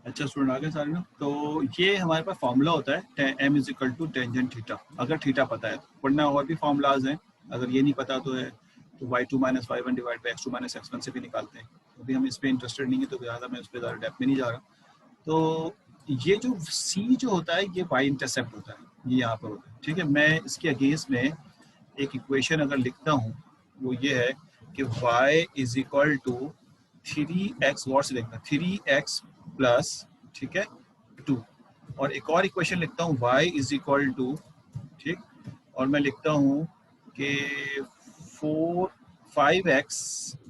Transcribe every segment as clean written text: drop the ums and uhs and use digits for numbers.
अच्छा स्टूडेंट आगे सारे ना, तो ये हमारे पास फार्मूला होता है m is equal to tangent theta, अगर थीटा पता है तो। वरना और भी फार्मूलाज हैं, अगर ये नहीं पता तो है तो y2 minus y1 divide by x2 minus x1 से भी निकालते हैं। अभी हम इस पर इंटरेस्टेड नहीं है तो ज़्यादा मैं उस पर ज़्यादा डेप्थ में नहीं जा रहा। तो ये जो c जो होता है ये y इंटरसेप्ट होता है, ये यहाँ पर होता है, ठीक है। मैं इसके अगेंस्ट में एक इक्वेशन अगर लिखता हूँ वो ये है कि y is equal to 3x, what से लिखना 3x प्लस, ठीक है, 2। और एक और इक्वेशन लिखता हूँ y इज इक्वल टू, ठीक, और मैं लिखता हूँ कि 5x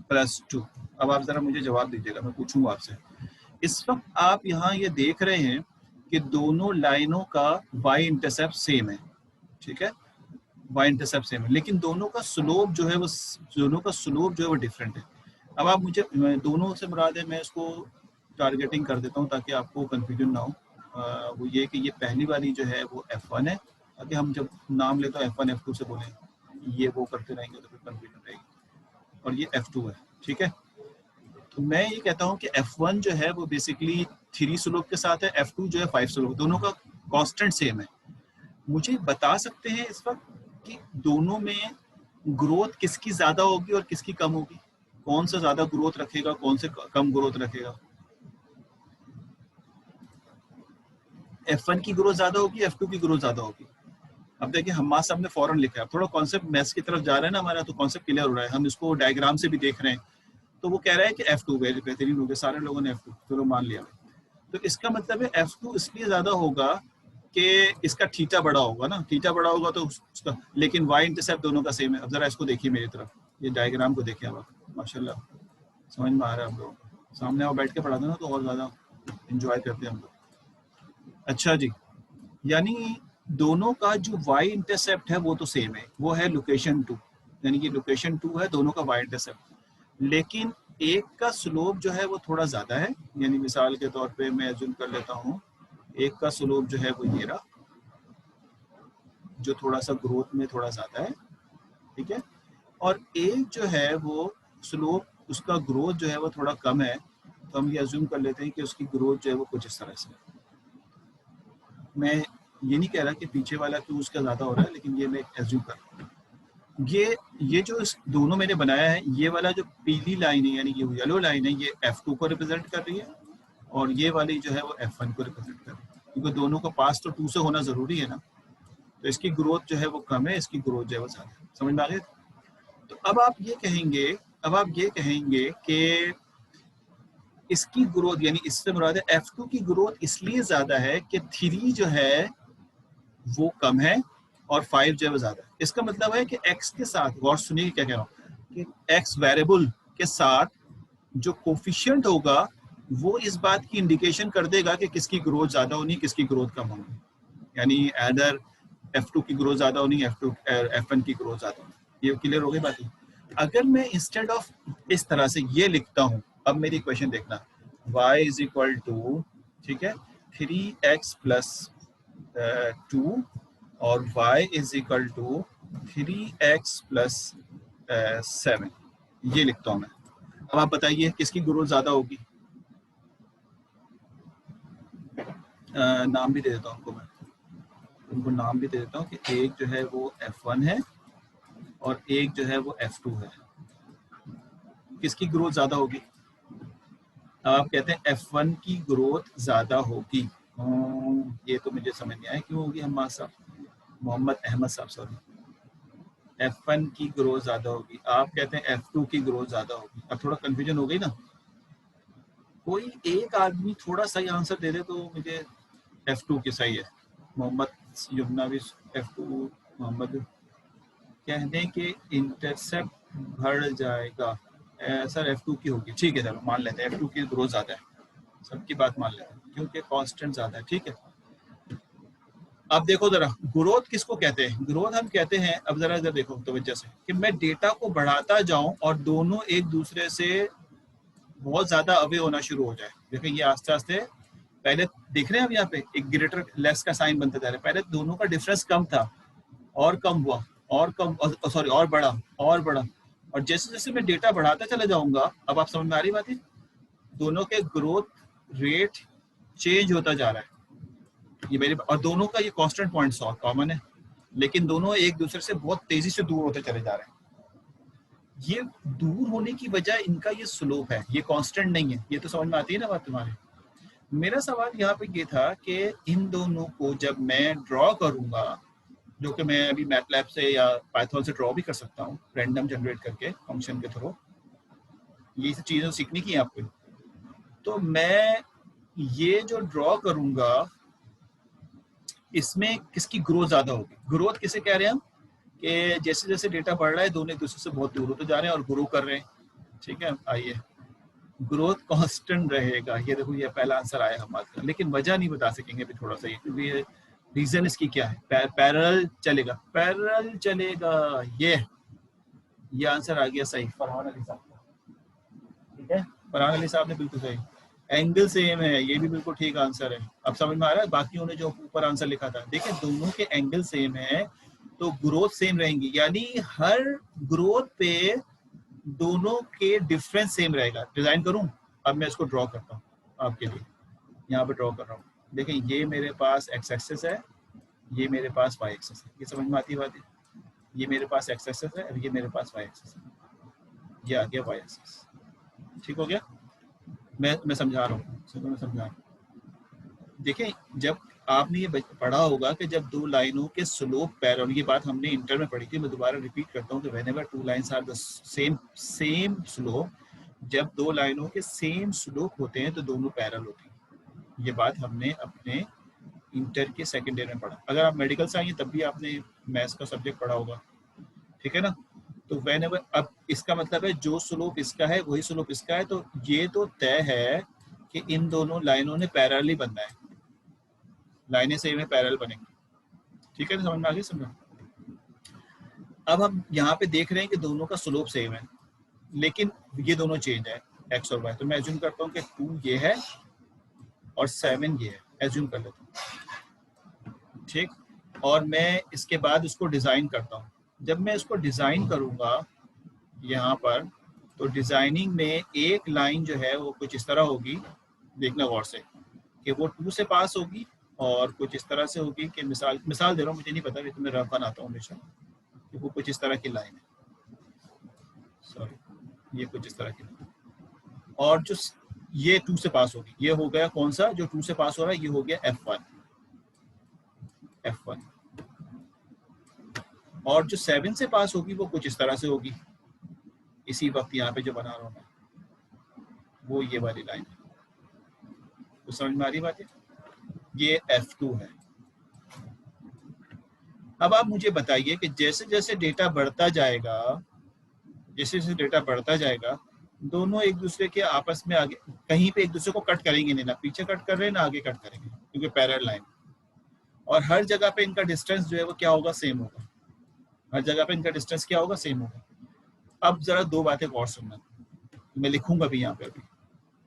प्लस 2। अब आप ज़रा मुझे जवाब दीजिएगा, मैं पूछूंगा आपसे। इस वक्त आप यहाँ ये देख रहे हैं कि दोनों लाइनों का y इंटरसेप्ट सेम है, ठीक है, y इंटरसेप्ट सेम है, लेकिन दोनों का स्लोप जो है वो डिफरेंट है। अब आप मुझे दोनों से मुराद है, मैं इसको टारगेटिंग कर देता हूँ ताकि आपको कंफ्यूजन ना हो। वो ये कि ये पहली वाली जो है वो F1 है, ताकि हम जब नाम ले तो F1 F2 से बोलें, ये वो करते रहेंगे तो फिर कंफ्यूजन रहेगी। और ये F2 है, ठीक है। तो मैं ये कहता हूँ कि F1 जो है वो बेसिकली 3 स्लोप के साथ है, F2 जो है 5 स्लोप, दोनों का कांस्टेंट सेम है। मुझे बता सकते हैं इस वक्त कि दोनों में ग्रोथ किसकी ज्यादा होगी और किसकी कम होगी? कौन सा ज्यादा ग्रोथ रखेगा, कौन से कम ग्रोथ रखेगा? F1 की ग्रोथ ज्यादा होगी, F2 की ग्रोथ ज्यादा होगी? अब देखिए हमारे साहब ने फौरन लिखा है, थोड़ा कॉन्सेप्ट मैथ्स की तरफ जा रहा है ना हमारा, तो कॉन्सेप्ट क्लियर हो रहा है, हम इसको डायग्राम से भी देख रहे हैं। तो वो कह रहा है कि F2 बेहतरीन हो गया, सारे लोगों ने F2 चलो मान लिया। तो इसका मतलब है F2 इसलिए ज्यादा होगा कि इसका थीटा बड़ा होगा ना, थीटा बड़ा होगा तो उसका, लेकिन y इंटरसेप्ट दोनों का सेम है। अब जरा इसको देखिए मेरी तरफ, ये डायग्राम को देखिए आप, माशाल्लाह समझ में आ रहा है हम लोग। सामने आप बैठ के पढ़ा देना तो और ज्यादा इंजॉय करते हैं हम लोग। अच्छा जी, यानी दोनों का जो y इंटरसेप्ट है वो तो सेम है, वो है लोकेशन 2, यानी कि लोकेशन 2 है दोनों का y इंटरसेप्ट, लेकिन एक का स्लोप जो है वो थोड़ा ज्यादा है। यानी मिसाल के तौर पे मैं अज्यूम कर लेता हूँ, एक का स्लोप जो है वो ये रहा, जो थोड़ा सा ग्रोथ में थोड़ा ज्यादा है, ठीक है, और एक जो है वो स्लोप, उसका ग्रोथ जो है वो थोड़ा कम है। तो हम ये अज्यूम कर लेते हैं कि उसकी ग्रोथ जो है वो कुछ इस तरह से। मैं ये नहीं कह रहा कि पीछे वाला क्यों उसका ज्यादा हो रहा है, लेकिन ये मैं अज्यूम कर रहा हूँ। ये जो इस दोनों मैंने बनाया है, ये वाला जो पीली लाइन है यानी ये येलो लाइन है, ये F2 को रिप्रेजेंट कर रही है, और ये वाली जो है वो F1 को रिप्रेजेंट कर रही है, क्योंकि दोनों का पास तो 2 से होना जरूरी है ना। तो इसकी ग्रोथ जो है वो कम है, इसकी ग्रोथ जो है वो ज्यादा है। समझ में आ गया? तो अब आप ये कहेंगे कि इसकी ग्रोथ, यानी इससे मुराद है F2 की ग्रोथ इसलिए ज्यादा है कि 3 जो है वो कम है और 5 जो है वो ज्यादा है। इसका मतलब है कि x के साथ, गौर सुनिए क्या कह रहा हूँ, कि x वेरिएबल के साथ जो कोफिशिएंट होगा वो इस बात की इंडिकेशन कर देगा कि किसकी ग्रोथ ज्यादा होनी, किसकी ग्रोथ कम होनी। यानी एडर F2 की ग्रोथ ज्यादा होनी, F1 की ग्रोथ ज्यादा होनी। ये क्लियर हो गई बात? अगर मैं इंस्टेड ऑफ इस तरह से ये लिखता हूँ, अब मेरी इक्वेशन देखना, y इज इक्वल टू, ठीक है, 3x प्लस 2 और y is equal to 3x plus 7, ये लिखता हूँ मैं। अब आप बताइए किसकी ग्रोथ ज्यादा होगी? नाम भी दे देता हूँ उनको, मैं उनको नाम भी दे देता हूँ कि एक जो है वो F1 है और एक जो है वो F2 है। किसकी ग्रोथ ज्यादा होगी? आप कहते हैं F1 की ग्रोथ ज्यादा होगी। ये तो मुझे समझ नहीं आया क्यों होगी। हम साहब, मोहम्मद अहमद साहब, सॉरी, F1 की ग्रोथ ज्यादा होगी, आप कहते हैं F2 की ग्रोथ ज्यादा होगी। अब थोड़ा कंफ्यूजन हो गई ना। कोई एक आदमी थोड़ा सही आंसर दे दे तो मुझे F2 की सही है। मोहम्मद युमनावी F2, मोहम्मद कह दें कि इंटरसेप्ट बढ़ जाएगा, सर F2 की होगी, ठीक है, चलो मान लेते हैं F2 की ग्रोथ ज्यादा है, सबकी बात मान लेते हैं क्योंकि कांस्टेंट ज्यादा है, ठीक है। अब देखो जरा, ग्रोथ किसको कहते हैं? ग्रोथ हम कहते हैं, अब जरा इधर देखो तवज्जो से, कि मैं डेटा को बढ़ाता जाऊं और दोनों एक दूसरे से बहुत ज्यादा अवे होना शुरू हो जाए। देखिए ये आस्ते आस्ते, पहले देख रहे हैं हम यहाँ पे एक ग्रेटर लेस का साइन बनता जा रहा है। पहले दोनों का डिफरेंस कम था और कम हुआ और कम, सॉरी, और बढ़ा और बढ़ा, और जैसे जैसे मैं डेटा बढ़ाता चला जाऊंगा, अब आप समझ में आ रही बात है, दोनों के ग्रोथ रेट चेंज होता जा रहा है ये मेरे, और दोनों का ये कांस्टेंट पॉइंट कॉमन है, लेकिन दोनों एक दूसरे से बहुत तेजी से दूर होते चले जा रहे हैं। ये दूर होने की वजह इनका ये स्लोप है, ये कांस्टेंट नहीं है। ये तो समझ में आती है ना बात तुम्हारी। मेरा सवाल यहाँ पे ये था कि इन दोनों को जब मैं ड्रॉ करूंगा, जो कि मैं अभी मैटलैब से या पाइथन से ड्रॉ भी कर सकता हूँ रैंडम जनरेट करके फंक्शन के थ्रू, ये सब चीज़ें सीखनी की आपको। तो मैं ये जो ड्रॉ करूंगा इसमें किसकी ग्रोथ ज्यादा होगी? ग्रोथ किसे कह रहे हैं हम? कि जैसे जैसे डेटा बढ़ रहा है दोनों एक दूसरे से बहुत दूर होते जा रहे हैं और ग्रो कर रहे हैं। ठीक है, आइए, ग्रोथ कांस्टेंट रहेगा। ये देखो ये पहला आंसर आया हमारा, लेकिन वजह नहीं बता सकेंगे अभी थोड़ा सा ये, क्योंकि ये रीजन इसकी क्या है। पैरेलल चलेगा, पैरेलल चलेगा। ये आंसर आ गया सही फरहान अली साहब का। ठीक है, फरहान अली साहब ने बिल्कुल सही। एंगल सेम है, ये भी बिल्कुल ठीक आंसर है। अब समझ में आ रहा है? बाकियों ने जो ऊपर आंसर लिखा था, देखिए दोनों के एंगल सेम है तो ग्रोथ सेम रहेंगी, यानी हर ग्रोथ पे दोनों के डिफरेंस सेम रहेगा। डिजाइन करूं, अब मैं इसको ड्रॉ करता हूं आपके लिए, यहाँ पे ड्रॉ कर रहा हूँ। देखिए ये मेरे पास एक्स एक्सेस है, ये मेरे पास वाई एक्सेस है। ये समझ में आती है बात है? ये मेरे पास एक्स एक्सेस है और ये मेरे पास वाई एक्सेस है। ये आ गया वाई एक्सेस। ठीक हो गया? मैं समझा रहा हूँ, मैं समझा रहा हूँ। देखिए जब आपने ये पढ़ा होगा कि जब दो लाइनों के स्लोप पैरेलल, ये बात हमने इंटर में पढ़ी थी, मैं दोबारा रिपीट करता हूँ कि whenever two lines are the same slope, जब दो लाइनों के सेम स्लोप होते हैं तो दोनों पैरेलल होती हैं। ये बात हमने अपने इंटर के सेकेंड ईयर में पढ़ा। अगर आप मेडिकल से आएंगे तब भी आपने मैथ्स का सब्जेक्ट पढ़ा होगा। ठीक है ना? तो व्हेनेवर, अब इसका मतलब है जो स्लोप इसका है वही स्लोप इसका है, तो ये तो तय है कि इन दोनों लाइनों ने पैरेलल ही बनना है, लाइनें सेम है, पैरेलल बनेंगी। ठीक है ना? समझ में आ गई? समझो। अब हम यहाँ पे देख रहे हैं कि दोनों का स्लोप सेम है, लेकिन ये दोनों चेंज है एक्स और वाई। तो मैं एज्यूम करता हूँ कि 2 ये है और 7 ये है, एज्यूम कर लेता हूँ। ठीक, और मैं इसके बाद उसको डिजाइन करता हूँ। जब मैं इसको डिजाइन करूंगा यहाँ पर, तो डिजाइनिंग में एक लाइन जो है वो कुछ इस तरह होगी, देखना गौर से, कि वो 2 से पास होगी और कुछ इस तरह से होगी कि मिसाल दे रहा हूँ, मुझे नहीं पता, लेकिन मैं रफ बनाता हूँ हमेशा, कि वो कुछ इस तरह की लाइन है। सॉरी, ये कुछ इस तरह की लाइन, और जो ये 2 से पास होगी, ये हो गया कौन सा जो 2 से पास हो रहा है, ये हो गया F1। और जो 7 से पास होगी वो कुछ इस तरह से होगी, इसी वक्त यहाँ पे जो बना रहा हूँ मैं, वो ये वाली लाइन है। तो समझ में आ रही बात है? ये F2 है। अब आप मुझे बताइए कि जैसे जैसे डेटा बढ़ता जाएगा, जैसे जैसे डेटा बढ़ता जाएगा, दोनों एक दूसरे के आपस में आगे कहीं पे एक दूसरे को कट करेंगे नहीं, ना पीछे कट कर रहे हैं ना आगे कट करेंगे, क्योंकि पैरेलल लाइन, और हर जगह पे इनका डिस्टेंस जो है वो क्या होगा? सेम होगा। हर जगह पे इनका डिस्टेंस क्या होगा? सेम होगा। अब जरा दो बातें और सुनना, मैं लिखूंगा भी यहाँ पे अभी,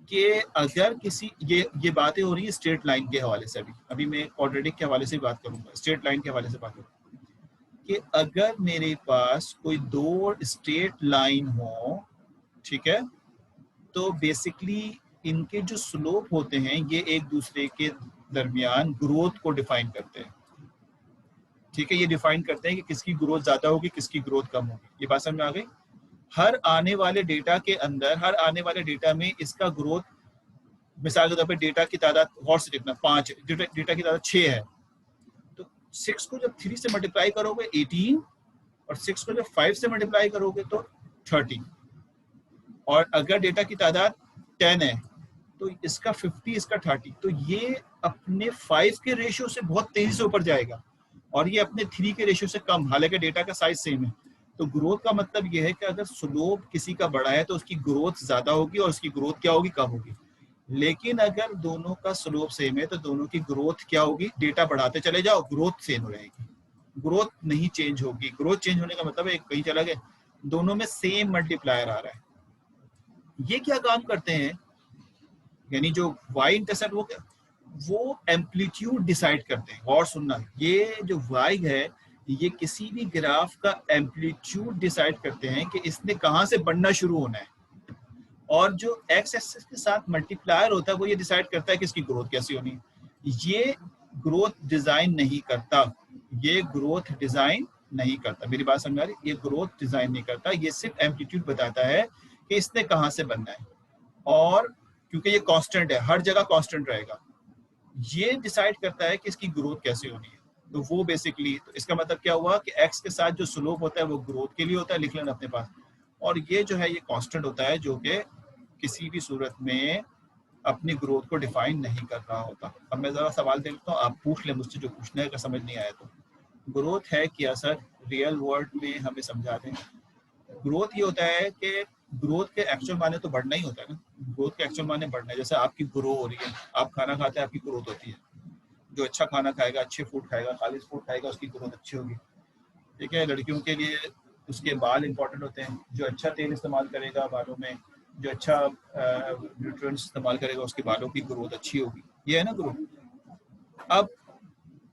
कि अगर किसी ये बातें हो रही है स्ट्रेट लाइन के हवाले से, अभी मैं क्वाड्रेटिक के हवाले से बात करूंगा, स्ट्रेट लाइन के हवाले से बात करूंगा, कि अगर मेरे पास कोई दो स्ट्रेट लाइन हो, ठीक है, तो बेसिकली इनके जो स्लोप होते हैं ये एक दूसरे के दरमियान ग्रोथ को डिफाइन करते हैं। ठीक है, ये डिफाइन करते हैं कि किसकी ग्रोथ ज्यादा होगी, किसकी ग्रोथ कम होगी। ये बात समझ में आ गई? हर आने वाले डेटा के अंदर, हर आने वाले डेटा में इसका ग्रोथ, मिसाल के तौर पर डेटा की तादाद गौर से देखना 5, डेटा की तादाद 6 है, तो 6 को जब 3 से मल्टीप्लाई करोगे 18, और 6 को जब 5 से मल्टीप्लाई करोगे तो 30, और अगर डेटा की तादाद 10 है तो इसका 50, इसका 30, तो ये अपने 5 के रेशियो से बहुत तेजी से ऊपर जाएगा और ये अपने 3 के रेशियो से कम, हालांकि डेटा का साइज सेम है। तो ग्रोथ का मतलब ये है कि अगर स्लोप किसी का बड़ा है तो उसकी ग्रोथ ज्यादा होगी और उसकी ग्रोथ क्या होगी? कम होगी। लेकिन अगर दोनों का स्लोप सेम है तो दोनों की ग्रोथ क्या होगी? डेटा बढ़ाते चले जाओ, ग्रोथ सेम रहेगी, ग्रोथ नहीं चेंज होगी। ग्रोथ चेंज होने का मतलब है कहीं चला गया, दोनों में सेम मल्टीप्लायर आ रहा है। ये क्या काम करते हैं, यानी जो y इंटरसेप्ट वो एम्पलीट्यूड डिसाइड करते हैं। और सुनना, ये जो y है ये किसी भी ग्राफ का एम्पलीट्यूड डिसाइड करते हैं कि इसने कहां से बढ़ना शुरू होना है, और जो एक्स एक्सिस के साथ मल्टीप्लायर होता है वो ये डिसाइड करता है कि इसकी ग्रोथ कैसी होनी है। ये ग्रोथ डिजाइन नहीं करता, ये ग्रोथ डिजाइन नहीं करता, मेरी बात समझ आ रही? ये ग्रोथ डिजाइन नहीं करता, ये सिर्फ एम्पलीट्यूड बताता है कि इसने कहाँ से बनना है, और क्योंकि ये कांस्टेंट है, हर जगह कांस्टेंट रहेगा, ये डिसाइड करता है कि इसकी ग्रोथ कैसे होनी है। तो वो बेसिकली, तो इसका मतलब क्या हुआ कि एक्स के साथ जो स्लोप होता है वो ग्रोथ के लिए होता है, लिख लेना अपने पास, और ये जो है ये कांस्टेंट होता है जो कि किसी भी सूरत में अपनी ग्रोथ को डिफाइन नहीं कर रहा होता। अब मैं जरा सवाल दे लेता हूँ, आप पूछ ले मुझसे जो पूछना है, अगर समझ नहीं आया तो। ग्रोथ है क्या सर, रियल वर्ल्ड में हमें समझा दें। ग्रोथ ये होता है कि ग्रोथ के एक्चुअल माने तो बढ़ना ही होता है ना, ग्रोथ के एक्चुअल माने बढ़ना है। जैसे आपकी ग्रो हो रही है, आप खाना खाते हैं, आपकी ग्रोथ होती है। जो अच्छा खाना खाएगा, अच्छे फूड खाएगा, खालिश फूड खाएगा, उसकी ग्रोथ अच्छी होगी। ठीक है, लड़कियों के लिए उसके बाल इंपॉर्टेंट होते हैं, जो अच्छा तेल इस्तेमाल करेगा बालों में, जो अच्छा न्यूट्रिएंट्स इस्तेमाल करेगा, उसके बालों की ग्रोथ अच्छी होगी। ये है ना ग्रोथ। अब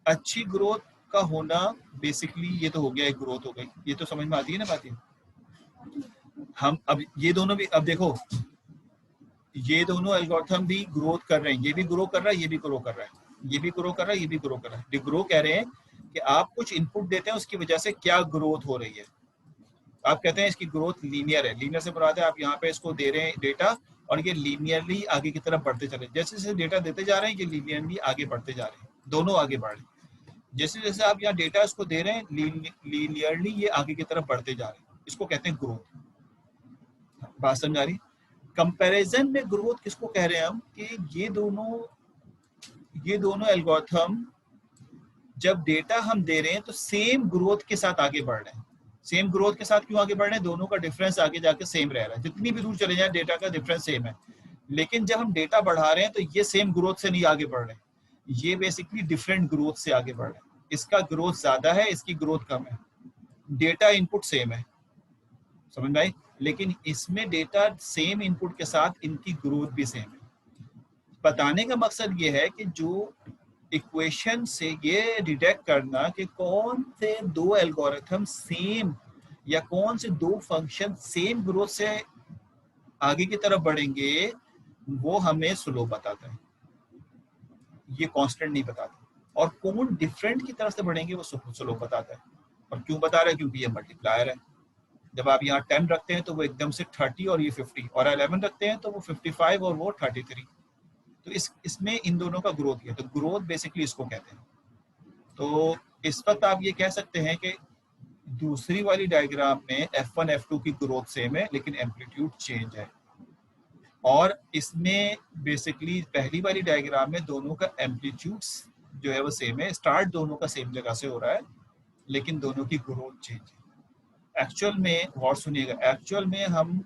अच्छी ग्रोथ का होना बेसिकली ये तो हो गया, एक ग्रोथ हो गई, ये तो समझ में आती है ना बातें। हम अब ये दोनों भी, अब देखो ये दोनों एल्गोरिथम भी ग्रोथ कर रहे हैं, ये भी ग्रो कर रहा है, ये भी ग्रो कर रहा है, ये भी ग्रो कर रहा है, ये भी ग्रो कर रहा है। ये ग्रो कह रहे हैं कि आप कुछ इनपुट देते हैं, उसकी वजह से क्या ग्रोथ हो रही है। आप कहते हैं इसकी ग्रोथ लीनियर है, लीनियर से मुराद है आप यहाँ पे इसको दे रहे हैं डेटा, और ये लीनियरली आगे की तरफ बढ़ते चले, जैसे जैसे डेटा देते जा रहे हैं ये लीनियरली आगे बढ़ते जा रहे हैं, दोनों आगे बढ़ रहे हैं। जैसे जैसे आप यहाँ डेटा इसको दे रहे हैं, लीनियरली ये आगे की तरफ बढ़ते जा रहे हैं, इसको कहते हैं ग्रोथ। बात समझ आ रही? कंपैरिजन में ग्रोथ किसको कह रहे हैं हम, कि ये दोनों एल्गोरिथम जब डेटा हम दे रहे हैं तो सेम ग्रोथ के साथ आगे बढ़ रहे हैं। सेम ग्रोथ के साथ क्यों आगे बढ़ रहे हैं, दोनों का डिफरेंस आगे जाके सेम रह रहा है, जितनी भी दूर चले जाए डेटा का डिफरेंस सेम है। लेकिन जब हम डेटा बढ़ा रहे हैं तो ये सेम ग्रोथ से नहीं आगे बढ़ रहे हैं, ये बेसिकली डिफरेंट ग्रोथ से आगे बढ़ रहे हैं। इसका ग्रोथ ज्यादा है, इसकी ग्रोथ कम है, डेटा इनपुट सेम है, समझ में आई? लेकिन इसमें डेटा सेम इनपुट के साथ इनकी ग्रोथ भी सेम है। बताने का मकसद ये है कि जो इक्वेशन से ये डिटेक्ट करना कि कौन से दो एल्गोरिथम सेम, या कौन से दो फंक्शन सेम ग्रोथ से आगे की तरफ बढ़ेंगे, वो हमें स्लो बताता है, ये कांस्टेंट नहीं बताता। और कौन डिफरेंट की तरफ से बढ़ेंगे वो स्लो बताता है। और क्यों बता रहा है, क्योंकि ये मल्टीप्लायर है। जब आप यहाँ 10 रखते हैं तो वो एकदम से 30 और ये 50, और 11 रखते हैं तो वो 55 और वो 33। तो इसमें इन दोनों का ग्रोथ है, तो ग्रोथ बेसिकली इसको कहते हैं। तो इस वक्त आप ये कह सकते हैं कि दूसरी वाली डायग्राम में F1 F2 की ग्रोथ सेम है, लेकिन एम्पलीट्यूड चेंज है। और इसमें बेसिकली पहली वाली डायग्राम में दोनों का एम्पलीट्यूड जो है वो सेम है, स्टार्ट दोनों का सेम जगह से हो रहा है, लेकिन दोनों की ग्रोथ चेंज है। एक्चुअल में गौर सुनिएगा, एक्चुअल में हम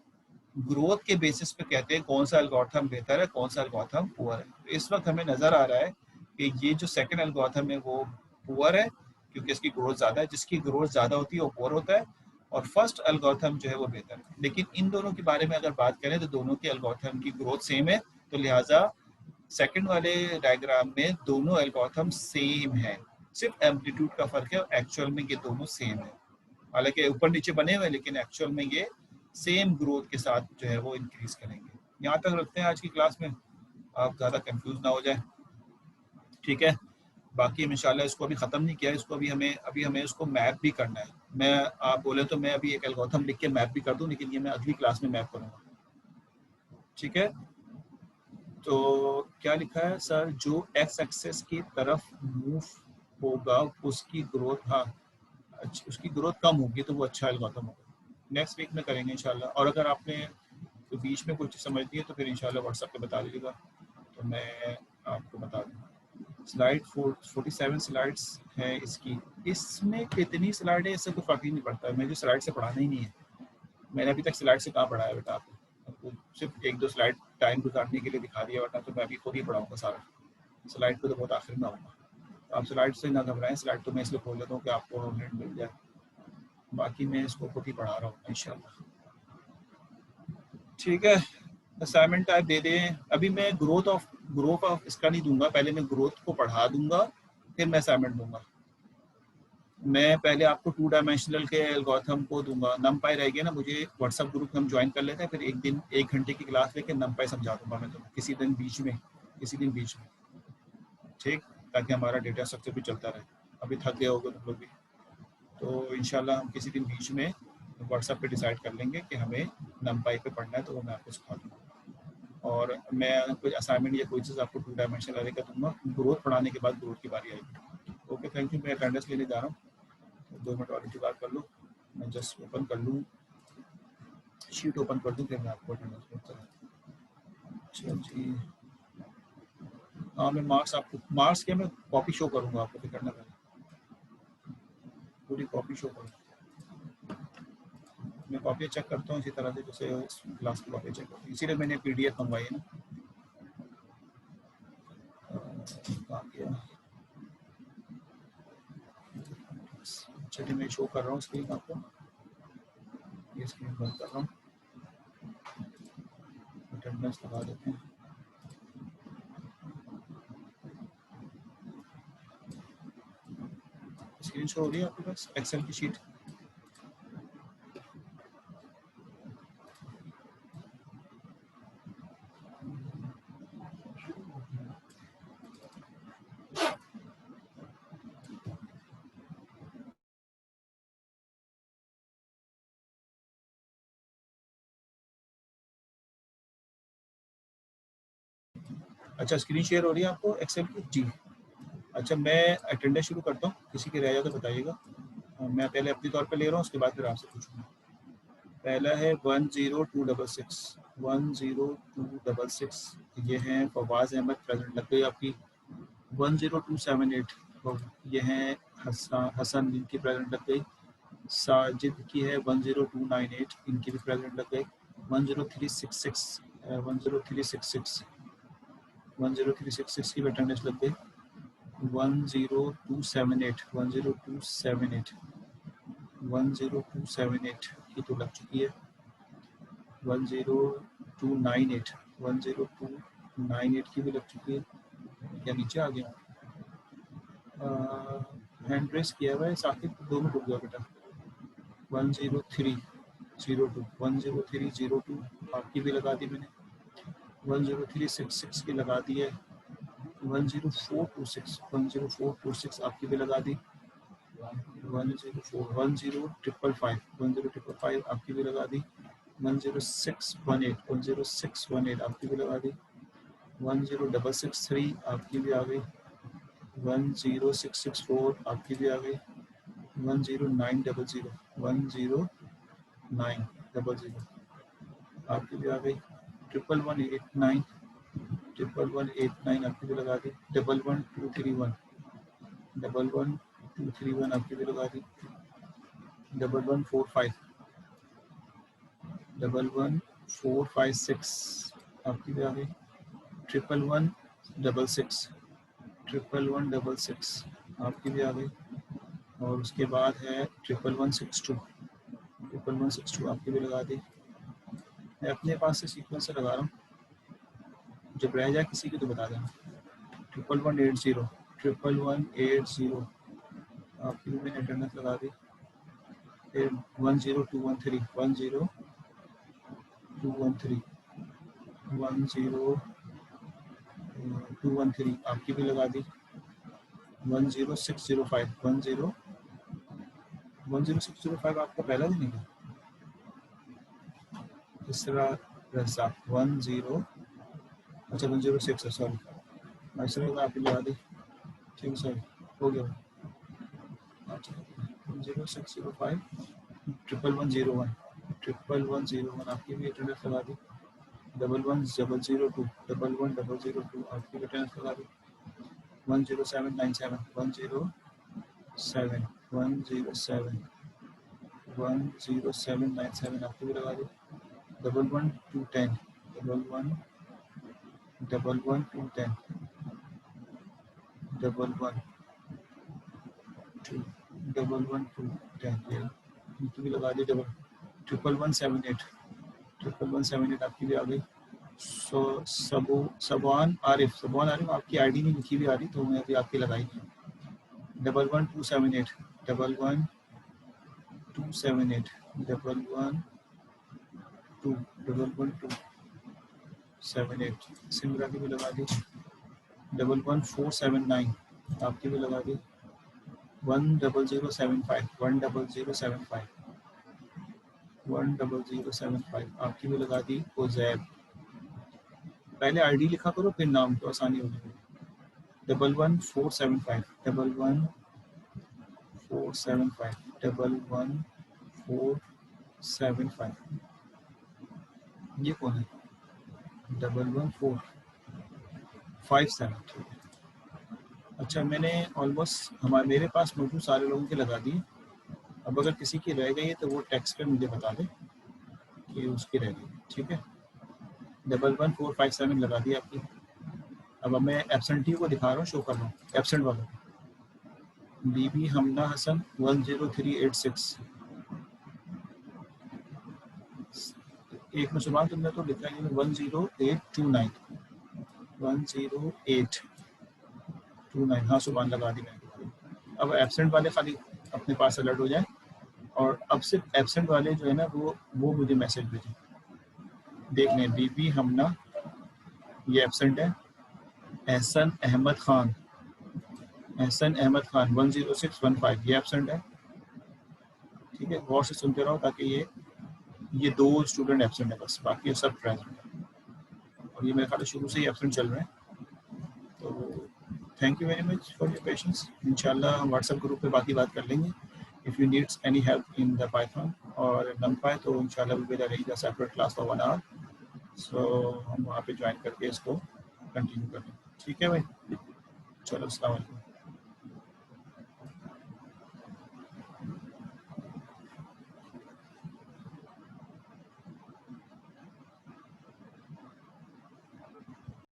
ग्रोथ के बेसिस पे कहते हैं कौन सा एल्गोरिथम बेहतर है, कौन सा एल्गोरिथम पुअर है। तो इस वक्त हमें नजर आ रहा है कि ये जो सेकंड एल्गोरिथम है वो पुअर है, क्योंकि इसकी ग्रोथ ज्यादा है, जिसकी ग्रोथ ज्यादा होती है वो पुअर होता है, और फर्स्ट एल्गोरिथम जो है वो बेहतर है। लेकिन इन दोनों के बारे में अगर बात करें तो दोनों के एल्गोरिथम की ग्रोथ सेम है, तो लिहाजा सेकंड वाले डायग्राम में दोनों एल्गोरिथम सेम है, सिर्फ एम्पलीट्यूड का फर्क है, और एक्चुअल में ये दोनों सेम है। हालांकि ऊपर नीचे बने हुए, लेकिन एक्चुअल में ये सेम ग्रोथ के साथ जो है वो इंक्रीज करेंगे। यहाँ तक रखते हैं आज की क्लास में, आप ज़्यादा कंफ्यूज ना हो जाए, ठीक है? बाकी इंशाल्लाह इसको अभी ख़त्म नहीं किया, इसको अभी हमें इसको मैप भी करना है। मैं, आप बोले तो मैं अभी एक एल्गोरिथम लिख के मैप भी कर दूं, लेकिन ये मैं अगली क्लास में मैप करूँगा, ठीक है? तो क्या लिखा है सर, जो एक्स एक्सेस की तरफ मूव होगा उसकी ग्रोथ, हाँ अच्छा, उसकी ग्रोथ कम होगी तो वो अच्छा एल्गोरिथम होगा। नेक्स्ट वीक में करेंगे इंशाल्लाह। और अगर आपने तो बीच में कुछ समझ दिए तो फिर इंशाल्लाह व्हाट्सएप पे बता दीजिएगा, तो मैं आपको बता दूँगा। स्लाइड 47 स्लाइड्स है इसकी, इसमें कितनी स्लाइड है इससे कोई फर्क ही नहीं पड़ता है, मुझे स्लाइड से पढ़ाना ही नहीं है। मैंने अभी तक स्लाइड से कहाँ पढ़ाया बेटा आपको सिर्फ एक दो स्लाइड टाइम गुजारने के लिए दिखा दिया, वरना तो मैं अभी खुद ही पढ़ाऊँगा सारा। स्लाइड को तो बहुत आखिर में आऊँगा, तो आप स्लाइड से ना घबराएं, स्लाइड तो मैं इसलिए खोल लेता हूँ कि आपको नेट मिल जाए, बाकी मैं इसको खुद ही पढ़ा रहा हूँ इंशाल्लाह, ठीक है? असाइनमेंट टाइप दे दें। अभी मैं ग्रोथ ऑफ इसका नहीं दूंगा, पहले मैं ग्रोथ को पढ़ा दूंगा, फिर मैं असाइनमेंट दूंगा। मैं पहले आपको 2 डायमेंशनल के एल्गोरिथम को दूंगा, नमपाई रह गया ना, मुझे व्हाट्सएप ग्रुप में हम ज्वाइन कर लेते हैं, फिर एक दिन 1 घंटे की क्लास लेके नमपाई समझा दूंगा मैं तुम्हें किसी दिन बीच में, ठीक, ताकि हमारा डेटा स्ट्रक्चर भी चलता रहे। अभी थक गए होगे तुम लोग भी, तो इंशाल्लाह हम किसी दिन बीच में व्हाट्सएप पे डिसाइड कर लेंगे कि हमें नमपाई पे पढ़ना है, तो वो मैं आपको सिखा दूँगा। और मैं कोई असाइनमेंट या कोई चीज़ आपको 2 डायमेंशनल अरे का दूंगा, ग्रोथ पढ़ाने के बाद ग्रोथ की बारी आएगी। Okay, thank you. मैं अटेंडेंस लेने जा रहा हूँ, 2 मिनट और इंतजार कर लो, मैं जस्ट ओपन कर लूँ, शीट ओपन कर दूँ, फिर मैं आपको अटेंडेंस भेजता हूँ। चलो जी, हाँ मैं मार्क्स के मैं कॉपी शो करूँगा आपको, फिर करना पड़ेगा, पूरी कॉपी शो करूँगा। मैं कॉपी चेक करता हूँ इसी तरह से जैसे क्लास की कॉपी चेक करता हूँ, इसीलिए मैंने PDF मंगवाई है ना। कहाँ गया? चलिए मैं शो कर रहा हूँ स्क्रीन आपको, ये स्क्रीन बंद कर रहा हूँ, अटेंडेंस लगा देते हैं। स्क्रीन शो हो रही है आपके पास एक्सेल की शीट? अच्छा, स्क्रीन शेयर हो रही है आपको एक्सेल की? जी। अच्छा, मैं अटेंडेंस शुरू करता हूँ, किसी की रह जाए तो बताइएगा। मैं पहले अपने तौर पे ले रहा हूँ, उसके बाद फिर आपसे पूछूंगा। पहला है 10266, 10266, ये हैं फवाज अहमद, प्रेजेंट लग गई आपकी। 10278, ये हैं हसन, इनकी प्रेजेंट लग गई। साजिद की है 10298, इनकी भी प्रेजेंट लग गई। 10366, 10366, 10366 की भी अटेंडेंस लग गई। 10278, 10278, 10278 की तो लग चुकी है। 10298, 10298 की भी लग चुकी है। क्या नीचे आ गया? हैंड रेस किया हुआ है साकिब, 2 मिनट रुक गया बेटा। 10302, 10302 आपकी भी लगा दी मैंने। 10366 की लगा दी है। 10426, 10426 आपकी भी लगा दी। 10555, 10555 आपकी भी लगा दी। 10618, 10618 आपकी भी लगा दी। 10663 आपकी भी आ गई। 10664 आपकी भी आ गई। 10900, 10900 आपकी भी आ गई। 1189, 1189 आपकी भी लगा दी। 11231, 11231 आपकी भी लगा दी। 1145, 11456 आपकी भी आ गई। 1116, 1116 आपकी भी आ गई। और उसके बाद है 1162, 1162 आपकी भी लगा दी। मैं अपने पास से सीक्वेंस से लगा रहा हूँ, जब रह जाए किसी की तो बता देना। 1180, 1180 आपकी भी मैंने अटेंडेंस लगा दी। फिर 10213, 10213, 10213 आपकी भी लगा दी। 10605, 10605 आपका पहला दिन है क्या? तीसरा रसा 10, अच्छा 106 है, सॉरी, तीसरा आपकी लगा दी। ठीक, सॉरी, हो गया। अच्छा 10605, 1101, 1101 आपकी भी अटेंडेंस लगा दी। 11002, 11002 आपकी भी अटेंडेंस लगा दी। 10797, 107, 10797 आपकी भी लगा दी। 11210, 11210, 11210 इनकी भी लगा दी। 1117, 1117 आपकी भी आ गई। सो सबवान आरिफ आपकी आईडी नहीं लिखी हुई आ रही, तो मैं अभी आपकी लगाई। 11278, 111278 111278 सिमरा की भी लगा दी 11479 आपकी भी लगा दी 10075 आपकी भी लगा दी उजैब पहले आईडी लिखा करो फिर नाम तो आसानी हो जाएगी 11475 ये कौन है 11457 अच्छा मैंने ऑलमोस्ट मेरे पास मौजूद सारे लोगों के लगा दिए अब अगर किसी की रह गई है तो वो टेक्स्ट कर मुझे बता दे कि उसकी रह गई ठीक है 11457 लगा दी आपकी अब मैं एब्सेंटी को दिखा रहा हूँ शो कर रहा हूँ एब्सेंट वालों बीबी हमना हसन 10386 एक में सुबह तुमने तो लिखा है 10829 10829 हाँ सुबह लगा दी मैंने अब एब्सेंट वाले खाली अपने पास अलर्ट हो जाए और अब सिर्फ एब्सेंट वाले जो है ना वो मुझे मैसेज भेजें देख लें बीबी हमना ये एब्सेंट है एहसन अहमद खान 10615 ये एब्सेंट है ठीक है गौर से सुनते रहो ताकि ये 2 स्टूडेंट एब्सेंट है बस बाकी सब प्रेजेंट है और ये मेरे ख्याल शुरू से ही एब्सेंट चल रहे हैं तो thank you very much for your patience इंशाल्लाह हम व्हाट्सएप ग्रुप पे बाकी बात कर लेंगे if you needs any help in the Python और नंपाई तो इंशाल्लाह we will arrange a separate class for 1 hour so हम वहाँ पे ज्वाइन करके इसको कंटिन्यू करें ठीक है भाई चलो अस्सलाम वालेकुम